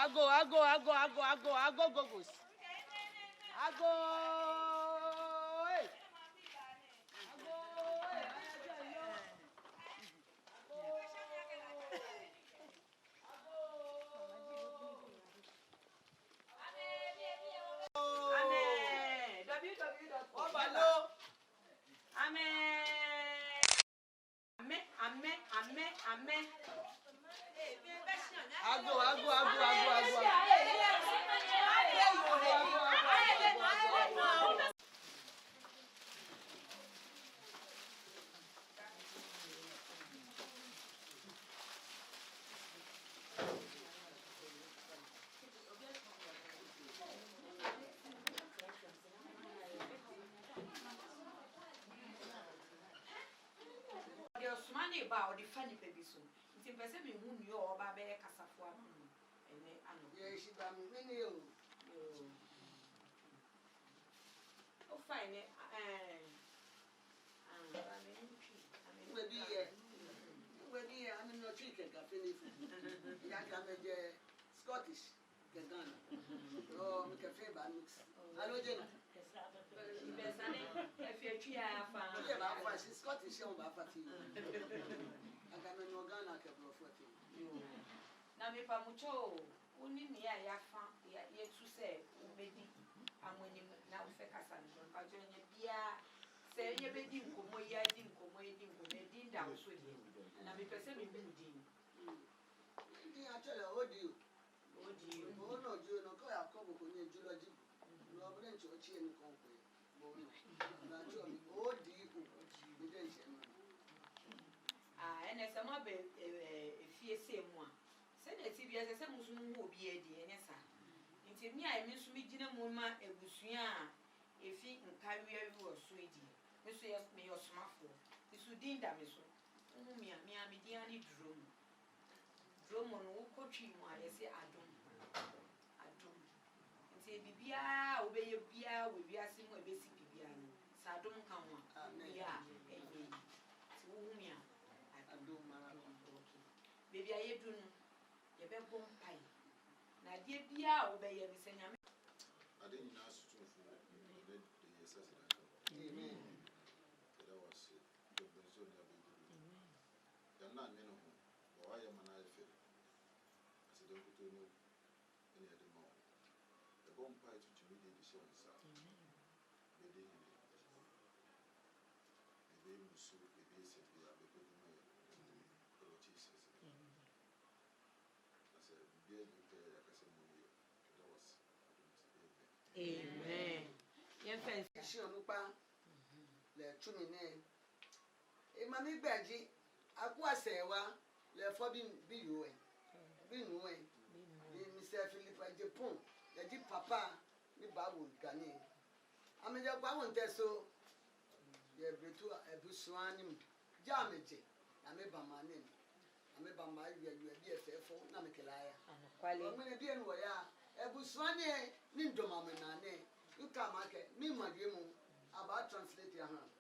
gogos. Ago. Amen. Ago. Money about the funny baby soon. It's impressive whom you are by Casafua. And then, she got me you. Oh, fine. I'm in your chicken, Scottish. Oh, make a favor mix. Hello, Jenna. If you're she's Scottish, I can no Ghana couple of 40. Now, if I'm only me, I have found yet to say, maybe I'm winning now. Fecassan, but you're say, you're being Comoya, didn't come waiting when they did down with him. And I'm perceiving building. I tell you, oh, do you? Oh, no, you know, I come up with you, Julogy. No, I'm going to achieve in company. And as a mother, if you say one, send a TV as a Muslim will be a DNS. Into me, I miss me, Gina Muma, a Busia, if he can carry a sweetie. This way, may your smartphone. This would deem that so. Me, I'm Diani drum. Drum on all coaching, I say, I don't. Bibia, obey your beer, we be asking my basic Bibia. So I don't come on. Yeah, I don't baby, I do your bedroom pie. Now, dear Bia, obey your missing. I didn't ask you for the assassination. Amen. That was it. You're not men of whom, or I am an alpha. I said, don't go to know any other more. The bomb pie to me, the show is out. The day the baby was so the base of the other Jesus. I said, be a good player, like I said, that was amen. Yes, sure, Lupa. Let to me name. A mammy badgy, Aqua Sewa, let for being you. Mr. Philip, I Japan, the deep papa, the Babu Gani. I mean, I won't tell so. You have to a Buswanim, Jamage, I made by my name. I made by my you are faithful, Namikalaya. I'm going to be in where a Buswane, Nindomamane. You come, me, my dear moon, about translate your hand.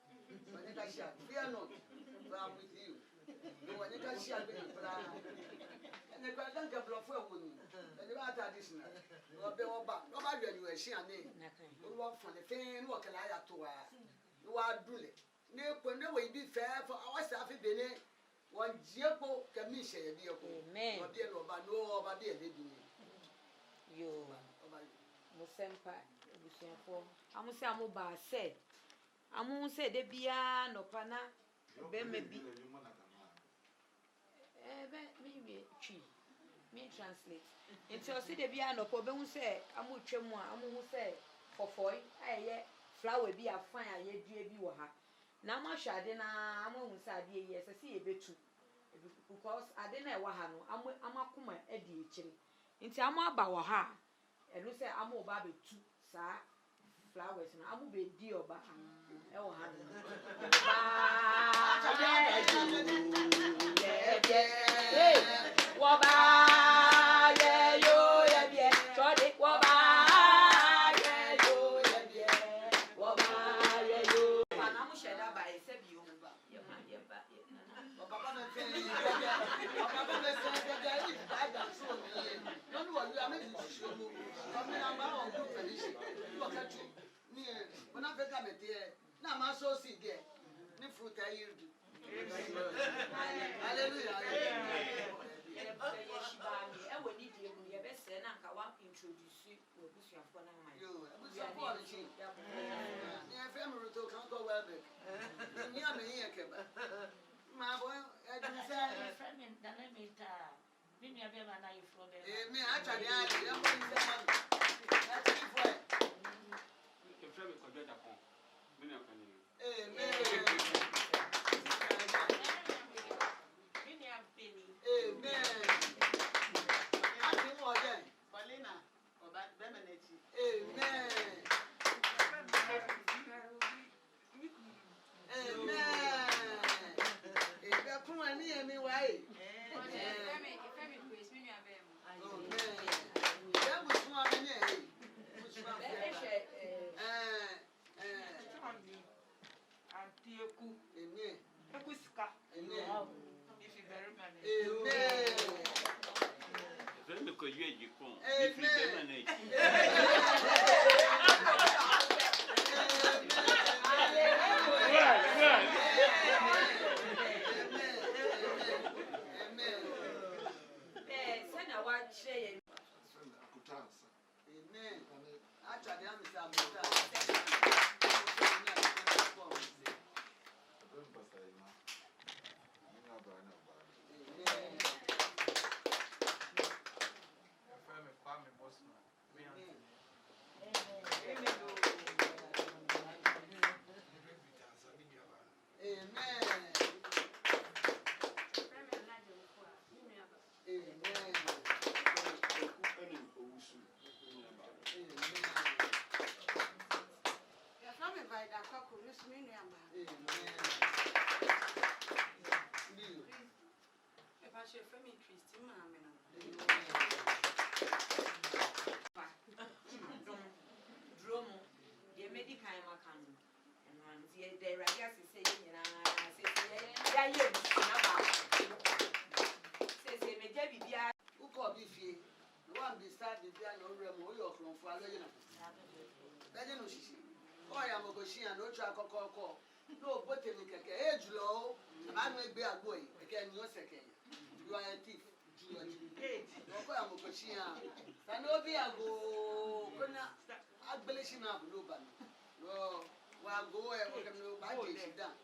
When you can share, fear not, I'm with you. When you can share, and the grand couple of women, and the matter additional. You are better back. Nobody you are sharing. You walk from the fan, walk a liar to her. You are doing. No way be fair for our staff in Benin. One Jepo commission, dear man, dear Roba, no over there, you Musempa, I must say, I'm about said. I won't say the Bia no pana, maybe. Maybe tree. Me translate. Until see the piano, Coben say, I'm with Chemwa, I'm who say, for foy, I flower be a fine, I dear you ha. Now, my shadena, I'm on Sadia, yes, I see a bit too. Because I didn't know Wahano, I'm a kuma, Eddie chili. Until I'm about her, and you say, I'm more baby too, sir. Flowers, and I will be dear, but oh, catch me when I become a dear. Now, my so see there. No fruit I yield. Hallelujah. No, but age low, and I may be a boy, again, no second. You are a thief. I'm a Cochina. I know be a go. I believe him up, nobody. No, well, go and we can know by this done.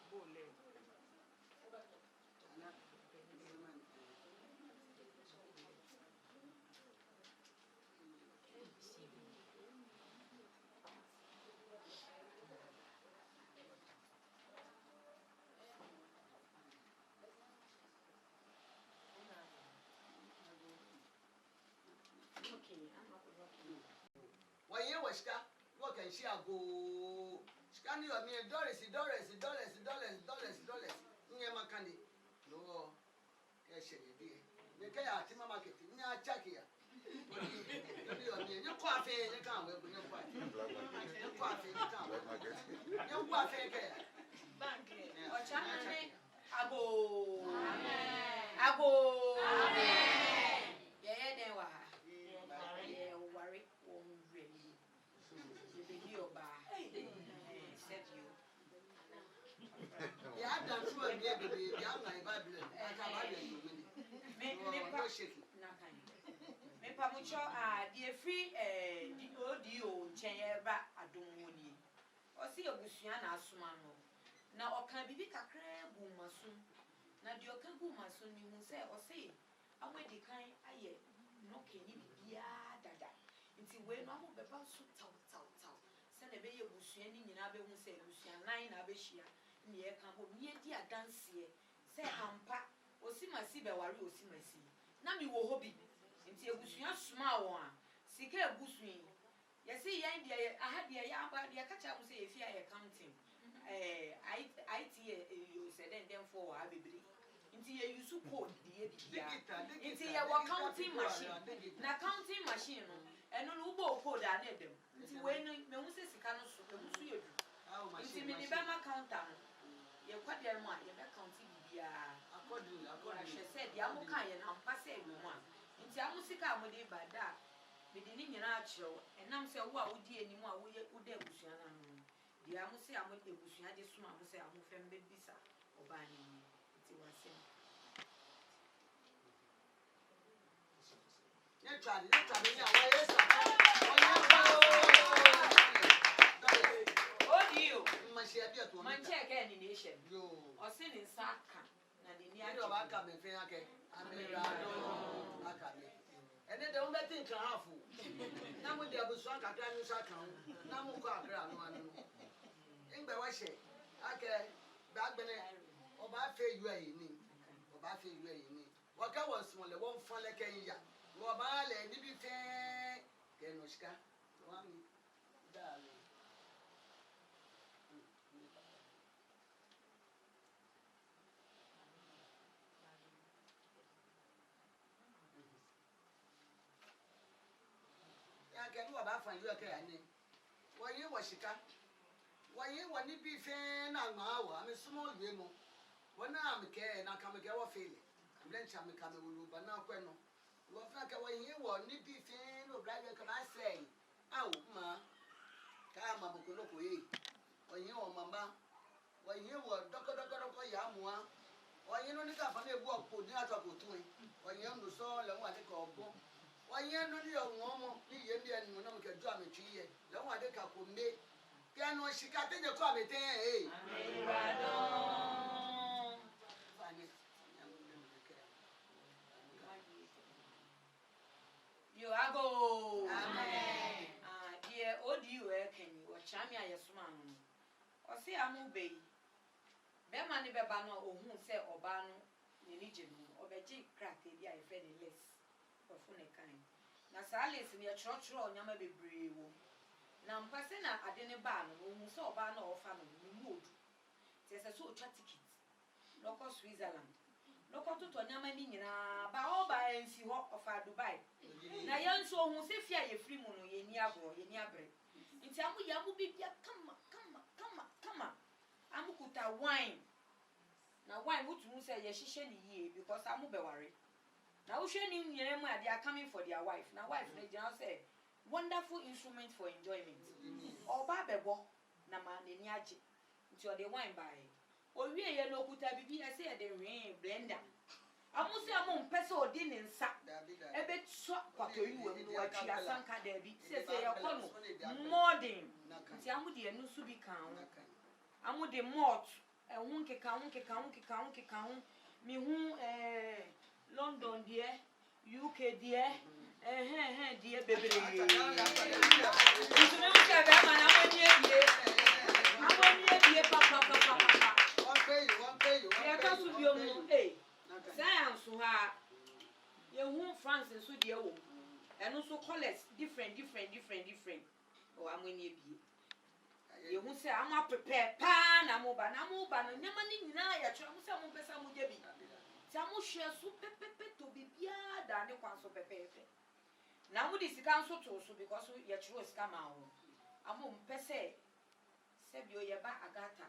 What can she go? Scanning your mere dollars. Near my candy. No, cash it. The Kaya Tima market. Near Chakia. Your coffee, you can't work with your coffee. Your coffee, you can't work with your coffee. Bank. Or China. Abo. Yeah, they were. Worry. Yeah, I've done through a baby. I'm like Babylon. I can't shake it. Me pamucho the free the audio cheyeba adomoni. O si obusua na asoma no. Na okan bibi kakra bu maso. Na de okan bu maso ni hu se o se awedi kan aye no kenyi bibia dada. Nti we no ho beba so taw. Se na be ye busua ni nyina be hu se busua nan na be hia. Ni e kan ho ni edi adanse se ampa osimasi be ware osimasi. Na mi wo hobi. Nti ebusua suma won a sika ebusuin ye se yan de aha de ya aba de ka cha mu se ye fi aye counting IT you said then for abebiri nti ye use code de ye bia nti ye wo counting machine na counting machine no eno no ubo code a na edem nti we no me hu se sika no so ebusu ye du nti me de ba ma counter no ye kwade mo a ye be counting bia according I said ya mo kan ye na ampa se enu a nti amusika amode bada me di ni nyina akyerɛw enam sɛ wo a wodi anim a wo da abusua na no di amo sɛ amo abusua de so amo sɛ amo fam be bisa oba ni ti wase ne twa ni a wa yesa odio mashia bia to man check any nation o se ni nsa aka na ni ni ajo ba aka me fe ake amirado aka me ene de umbe tin kan hafu na mo de abusua kakra ni nsa kan na mo ko akra no anu ngbe wa hye ake ba gbene oba fe yu ayi ni oba fe yu ayi ni waka won small le won fa le kan ya wo ba le ni bi fe ke no shika wa mi da le ya ke no ba fa yu ake ya ni wo yi wo shika waye wani bi fe na ma wa me sumo yue mo wona am ke na ka me ke wo fele blencha me ka me wulu ba na kwe no wo fa ka waye wo ni bi fe no bra ka ba sei awu ma ka ma mo ko no ko yi waye wo mama waye wo doko ya moa waye no ni ka fa na ebu opo ni atoko tun waye no so le wa de ka obo waye no ni o mo ni ye bi enu na me ke ju ametwi le wa de ka ko me piano shikate je kwa mete Amirado you ago amen dear odi we kan wo chame ayesoma no o se amu be be ma ne beba no ohun se oba no ne ni je no obeji krate bi ayefe ne less ofu ne kan na sa less ne chro onyama bebree wo na mpase na ade ne ba no ohun se oba na ofa no ni mood se se so twa ticket loko Switzerland loko to nyama ni nyina ba oba ensi ho ofa Dubai na yenso ohun se fia ye free mu no ye ni agro ye ni abre nti amu ya mu bibia kama amu kuta wine na wine wutu say ye hihye ni yie because amu beware na wo hwe ni nyere mu ade are coming for their wife na wife na gina say wonderful instrument for enjoyment oba bebo na ma ni age nti o de wine buy o wie ye no kuta bibia say ye de blender amu se amu mpese odi ne nsa ebe tso kwato yiwe mu wa twa sanka da bi se ye kono modern nti amu de enu su bi kan amu de malt ehun keka mi hu London die UK die die bebre nti me mka be ma na amoni ebie papa one pay you ya ka su bi omu science ha ye hu France so de wo enu so colors different o amoni ebie ye hu se ama prepare pa na mo ba no nyama ni nyina ya twa mo se mo pesa mo je bi ti amu hwe so pepepe to bibia da ne kwan so pepepe na mo di sika nso to so because ye chiro sika ma ho amu mpese se bi o ye ba Agartha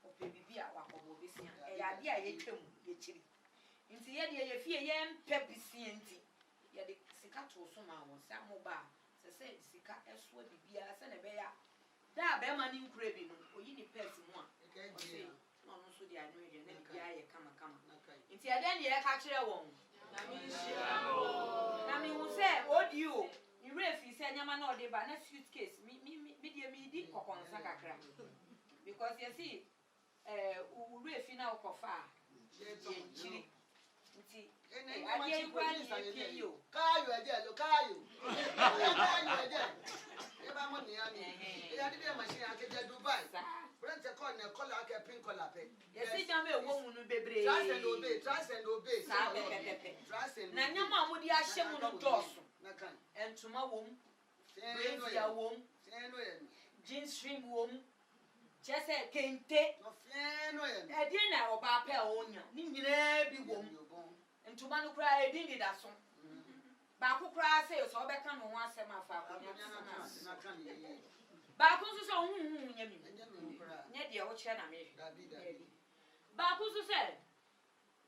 o pe bibia wakobo besia e ya de a ye twam ye chiri nti ye de ye fie ye mpe besia nti ye de sika to so ma ho se amu ba se sika eso bibia se ne be ya da be ma ni nkure bi no oyi ni pet mu a no no so dia no ye na bia ye kama nti ade ne ye ka kire won na mi hu se odi o ni refi se nyama na ode ba na suitcase mi di kokonsa kakra because you see u refi na okofa ye nchiri nti ade ikwa ni ye yo kayo eje e ba mo ni ani e ade be machine akeje Dubai brent call na color ake pink color pe yesi jama ewo mu no bebre trust and obey sa pepepe na nyama amudi ahye mu no doso na kan entuma wom brazier wom jeans string wom jese kente no fieno ye edi na oba pe onya ni nyina bi wom entuma no kura edi ndi da so ba kokura say so obeka no ho asem afa akonya na kan ye ba ko so nyami nye de o kire na me ba ko so say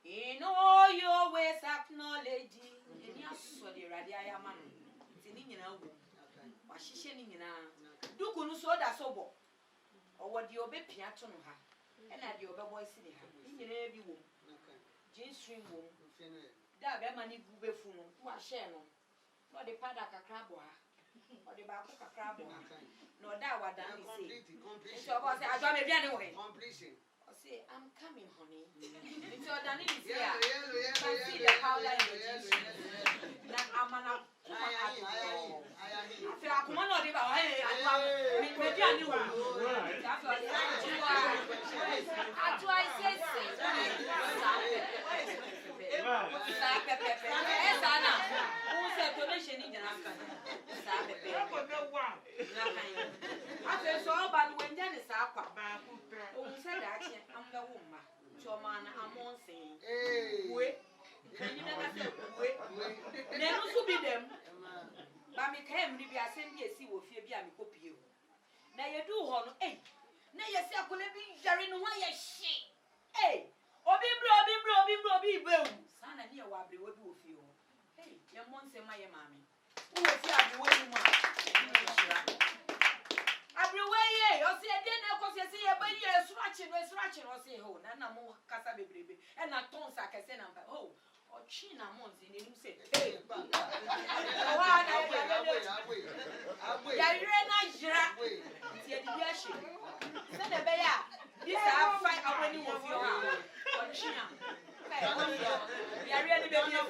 in all your ways acknowledge eni aso de rade ayama no Dixon ni nyina wo. Wa hihye ni nyina. Duku no so da so bo. Owo de obepia to no ha. E na de obebo isi ni ha. Ni nyina bi wo. Jean string wo. Da be ma ni gu be fu no. Wa hye no. No de pada kakra bo ha. O de ba ko kakra bo ha. No da wa dan ni say. So bo say ajo me bia ni wo he. Completion. Say, I'm coming, honey. It's your Danny is here. Can see the powder in the juice. Now I'm an I feel I'm one of the maybe I knew that's why I say who said donation in the I feel so bad when Dennis Aqua. Oh, said that I'm the woman. Choman, I'm on saying, wait, can you never say, wait, never to be them. Mammy came, maybe I send you a sea with your baby copy. Now you do, honor, eh? Now you say, I could be jarring away a shit. Eh? Obi, son, and you will be what do you. Hey, your mom say, my mammy. Who was here waiting? Everywhere, you see a dinner because you see a baby scratching, or say, oh, Nana Mo Casa baby, and not tons I can send them. Oh, or China Mons in the say, hey, send a bear. This are fight when you of your house. Or China. We are really baby.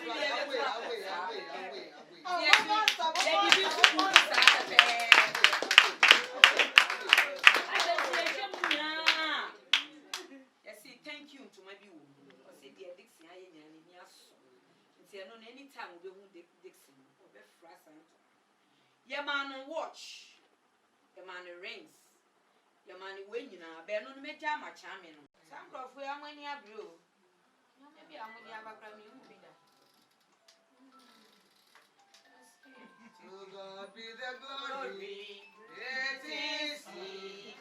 Thank you to my view. I said, dear Dickson, I am in your soul. And any time we will Dickson or be frazzled. Your man on watch, your man rings, your man winning, bear no make jam a charming. Some of where I'm when you are blue. Maybe I'm when you have a grammy. To God be the glory. It is He.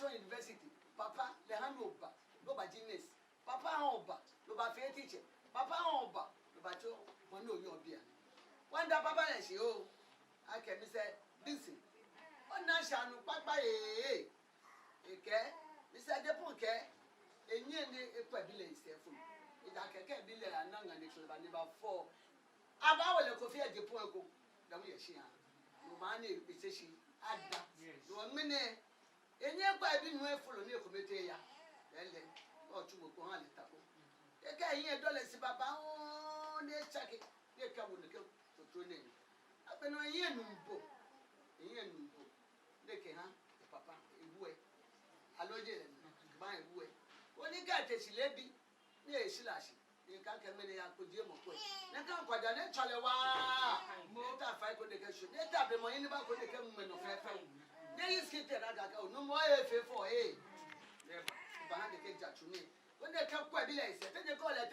University, Papa, the handover, go by genius, Papa Hoba, go by fair teacher, Papa Hoba, go by two, one no your beer. One da Papa and she, oh, I can say, Dickson. One nation, Papa, eh, Mr. Deponke, a nearly a quadrillion, Stephen. It I can't be there and none and it's about 4. About a coffee at Deponko, the way she are. No money, it's a she, add that. You are many. Enye kwa bi nu efolo ni ekomete ya ele o tuwo ko han letako e ka yin $1 baba o ne chake e ka wo ne ke to ne abeno yin numbo de ke ha papa ebuwe aloje le ba ebuwe oni ga te silebi ni esilashi ni ka ke mene ya ko die mo ko ne ka kwaja ne chale wa mo ta fa ko de ke sho ne ta be mo yin ba ko de ke mo no fe fe. They skip the Agartha, no more for a behind the cage at me. When they come quite late, then they call it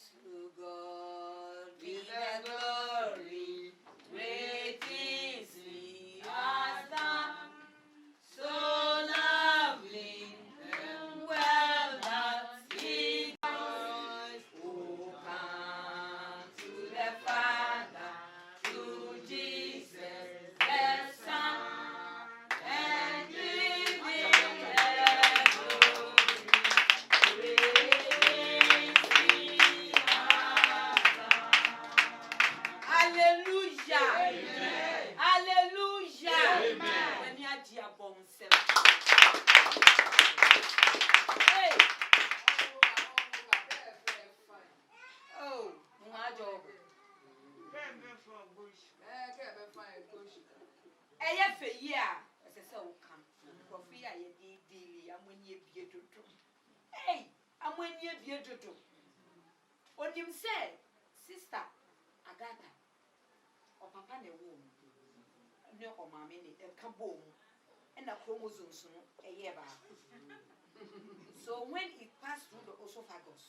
to God be the glory, great is He has done, so lovely and well that He amoni ebie dodo hey amoni ebie dodo onim say sister Agartha o papa na ewo ne o maame ne e ka bom and the chromosomes no eye ba so when it passed through the esophagus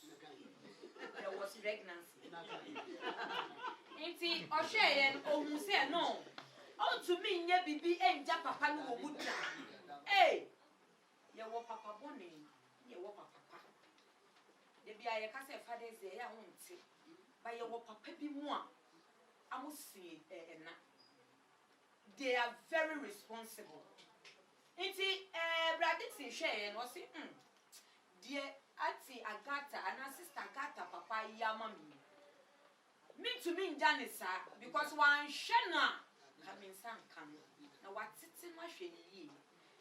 there was pregnancy nti o share ohun say no on to me nya bibi enja papa no wo mudra eh ye wo papa boni ye wo papa de bia ye ka say father's day ya wonte ba ye wo papa bi mu a amusi na they are very responsible nti brother Dickson share no say dear auntie Agartha and sister Agartha papa yama me to me Janisa because one shena coming some come na watiti ma hwene yi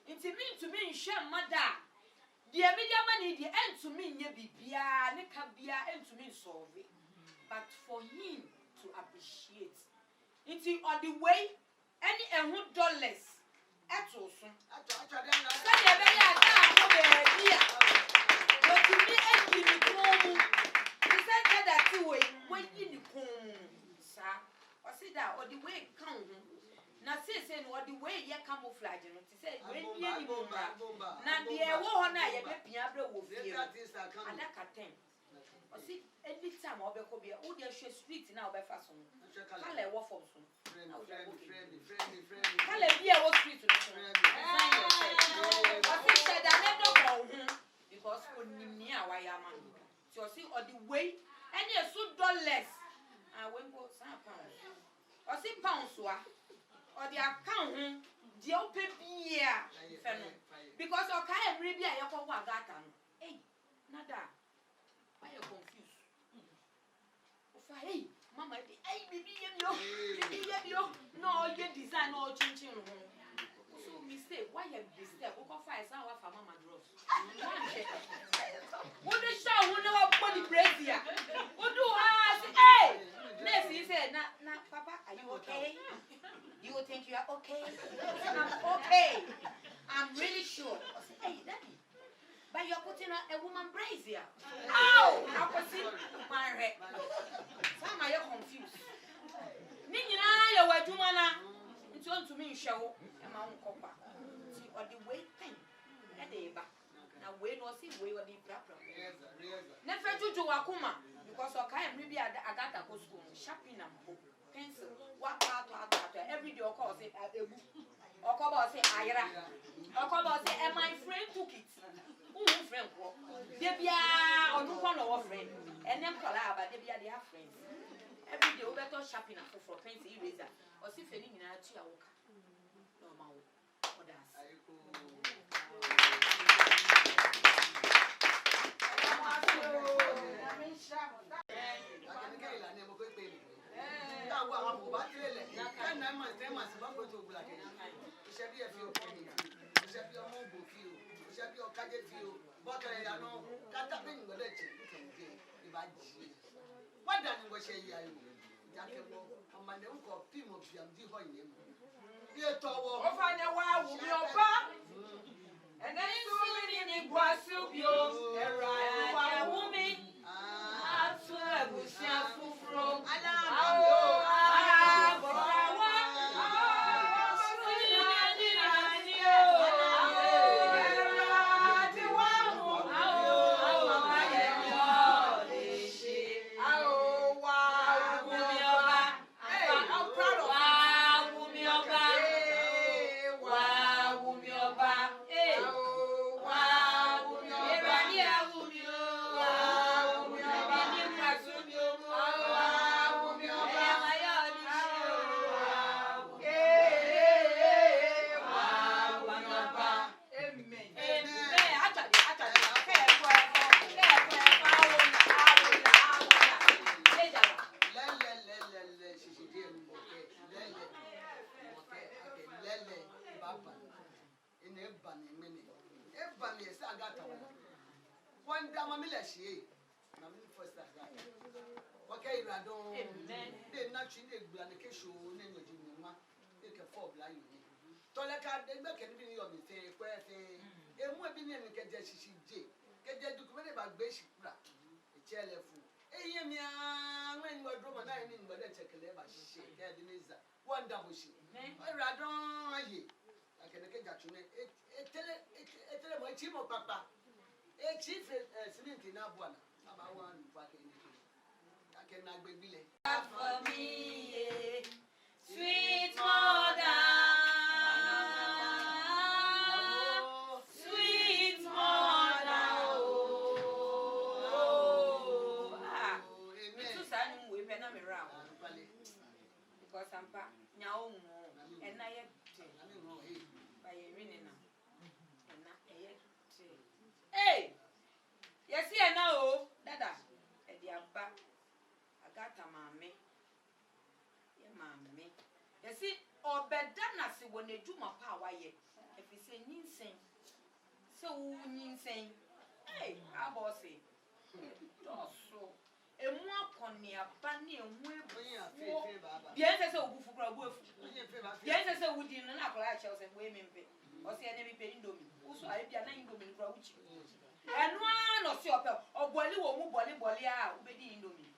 nti me to me hwe mother dear media money the end to me nya bibia ne ka bia end to me solve but for him to appreciate nti on the way any $100 eto so Actually, I'm not. say e be ya da ko be bia what to me e ni ko he said that two way when you ko sir o say that or the way kan ho na say no or the way ye camouflage no ti say when you ni bomba na de e wo ho na ye be pia bra wo fie adaka 10 o see anytime o be ko bia o de hwe street na o be fa so kala e wo form so friendly kala bia wo street no so o say that let no go because onimni a wa ya man so o see or the way any $2 when go some pounds or see pounds or the account the open bia because o ka every bia ye ko wa Agartha no hey nada why you confused o fa hey mama hey bibi ye yo no ye design no chinchin no so mistake why you mistake o ko fa esa wa fa mama dross what the show who never body brazier what do hey Ness, he said, nah, Papa, are you okay? You think you are okay? I'm okay. I'm really sure. I said, hey, Daddy, but you're putting a woman brazier. Ow! I was in my head. Some are you confused? Nina, you were doing it's on to me, show, and my own copper. See, or the way thing, and the back. Now, wait or see, we will be proper. Never to Akuma. Because I can't maybe Agartha go school, shopping and pencil, what every day or call say or call say Ira, or call say, and my friend took it. Who friend? They be or no one of friend, and then call out, but they be their friends. Every day, we better shopping for pencil eraser, or see feeling in a chair. No, my others. And then soon in Guasubio, a woman, One dama milashi, Mammy first Agartha. Okay, I don't. They're not in the Blancation, name of Jimma, take a 4 blind. Tolaka, they make a video of the where they were being in the me when you are drunk, I mean, but that's a clever shit. One double shit. I rather ye. I can get that to me. Tell my chief of papa. A chief cement in Abuana. About one fucking. I cannot be billy. For me, sweet mother. Sweet mother. Because I'm back now, and I had by a winning now. And not a yet. Hey! Yes, here now, Dada, and the Abba Agartha, mammy. Yeah, mammy. You see, or bedana see when they do my power yet. If you say insane, so insane. Hey, I boss it. So. A more conny a bunny and whip. Yes, I saw who for a wolf. Yes, I saw wood in an apple shells and women pay. Or see an enemy paying domain. Also, I be a 9 domain crouch. And one or shopper or bolly or bolly out, baby in domain.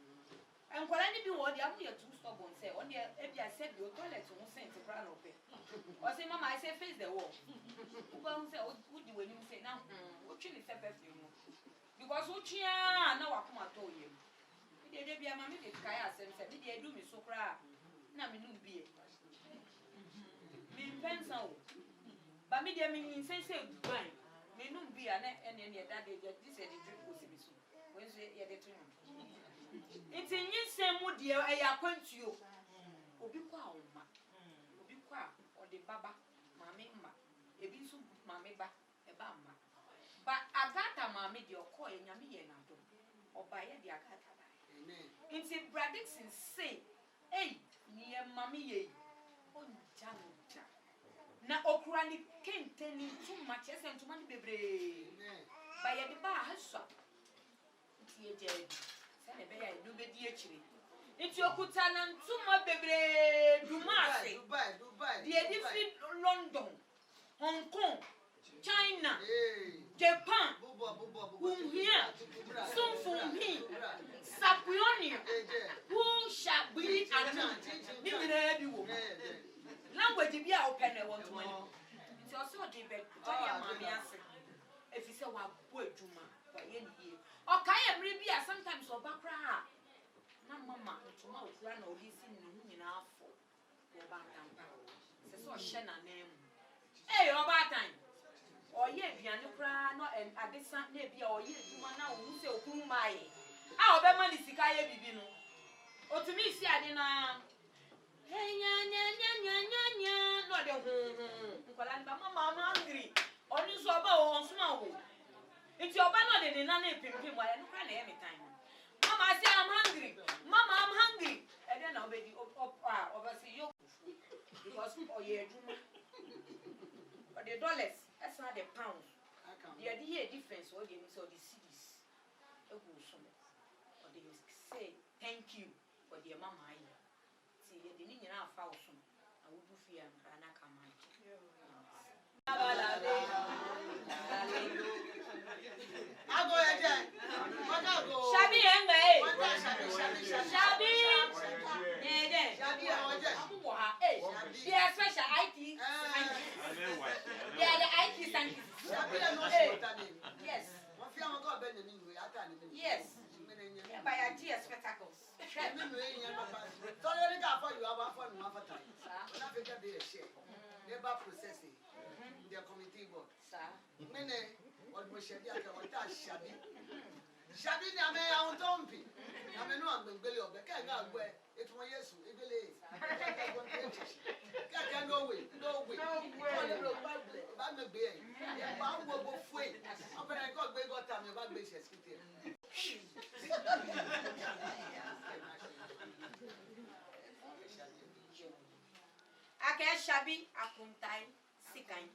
And what any be what the only 2 stubborn say, only if I said your toilet won't send to brown open. Or say, Mamma, I say face the wall. Who won't say, what do you say now? What chili said perfume? Because what now I come and told you. They be a mammy with Kaya and said, they do me so cry. Now, me no be. Me pencil. But me, dear, me say, fine. Me no be an any that they get this and the drink was in so. When say, yeah, the train. It's in you, same wood, dear, I appoint you. Obiqua, Obiqua, or the Baba, Mammy, a bisu, Mammy, a bamba. But Agartha, Mammy, your coin, Yammy, and or by the Agartha. It's in Dickson say, hey, near mammy ye. Oh, Januja. Now, Okrani can't tell you too much as and to money be brave. By a bar has shop. It's a dead. Say, I do be the actually. It's your Kutanan too much be Dumasi, Dubai, the edifice London, Hong Kong, China, Japan, whom here, some from me. Sapionia, who shall be and language be our pen. I want to money. It's also a debate. If you say what word to ma, but any year. Okay, maybe sometimes or background. No, mamma, tomorrow run or listen in our for Bantam. It's so Shanna name. Hey, over time. Or yet, Pianocra, no, and at this Sunday, or yet, you are now who say, whom my. I'll be money sick. I have been. Or to me, see, I didn't. Hey, not the Mamma, I'm hungry. Only so about small. It's your banner, they did not name him while I look at every time. Mamma, I say I'm hungry. Mamma, I'm hungry. And then I'll be oversee you because for your but the dollars, that's not the pounds. The idea difference, or the cities. Say thank you for the mama. See, the Indian thousand. I would do fear and Ranaka. I go again. Shabby and May. Shabby. They are special IT. They are the IT scientists. Yes. Yes. By idea spectacles. Never processing their committee board. Mene almost Shabby. Shabby, I may own Tompi. I may know I'm going to go. It's my yes, it is. Can't go away. No way. I'm a being. I'm going to go free. I'm going to go time about basis. I can't Shabby, I can't tie, sick kind.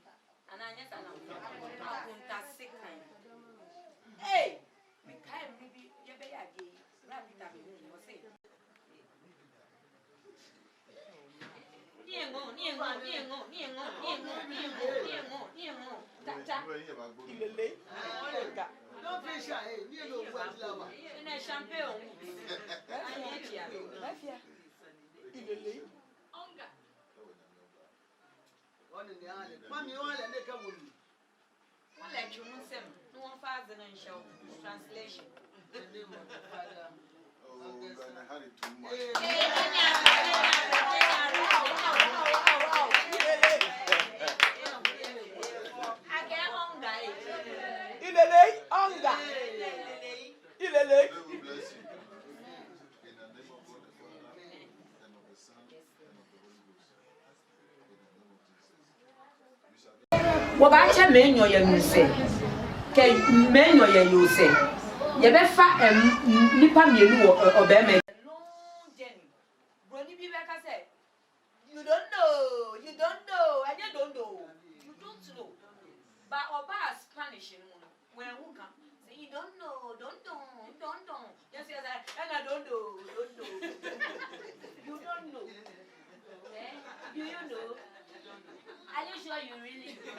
And I just akunta sikan. Hey, me kai maybe you be again. Rabbit have been you say. Niengo. Tata. Ilele. Don't be shy. You know what lava. In a champagne. Onga. On the island. Mammy, all and they come with you. One like you won't say, no one father and show translation. The name of the Father. Oh, I had it too much. I get hunger. Hunger. The Lord will bless you. In the name of God the Father, and of the Son, and of the Holy Ghost. In the name of Jesus. You shall be. Wabacha menyo ya muse. Ke menyo ya yose. Yebefa nipa mienu obeme. Long journey. Broni bi beka say, you don't know. I just don't know. You don't know. But oba Spanish when who come say you don't know. Yes, and I don't know. You don't know. Eh? Do you know? Are you sure you really know?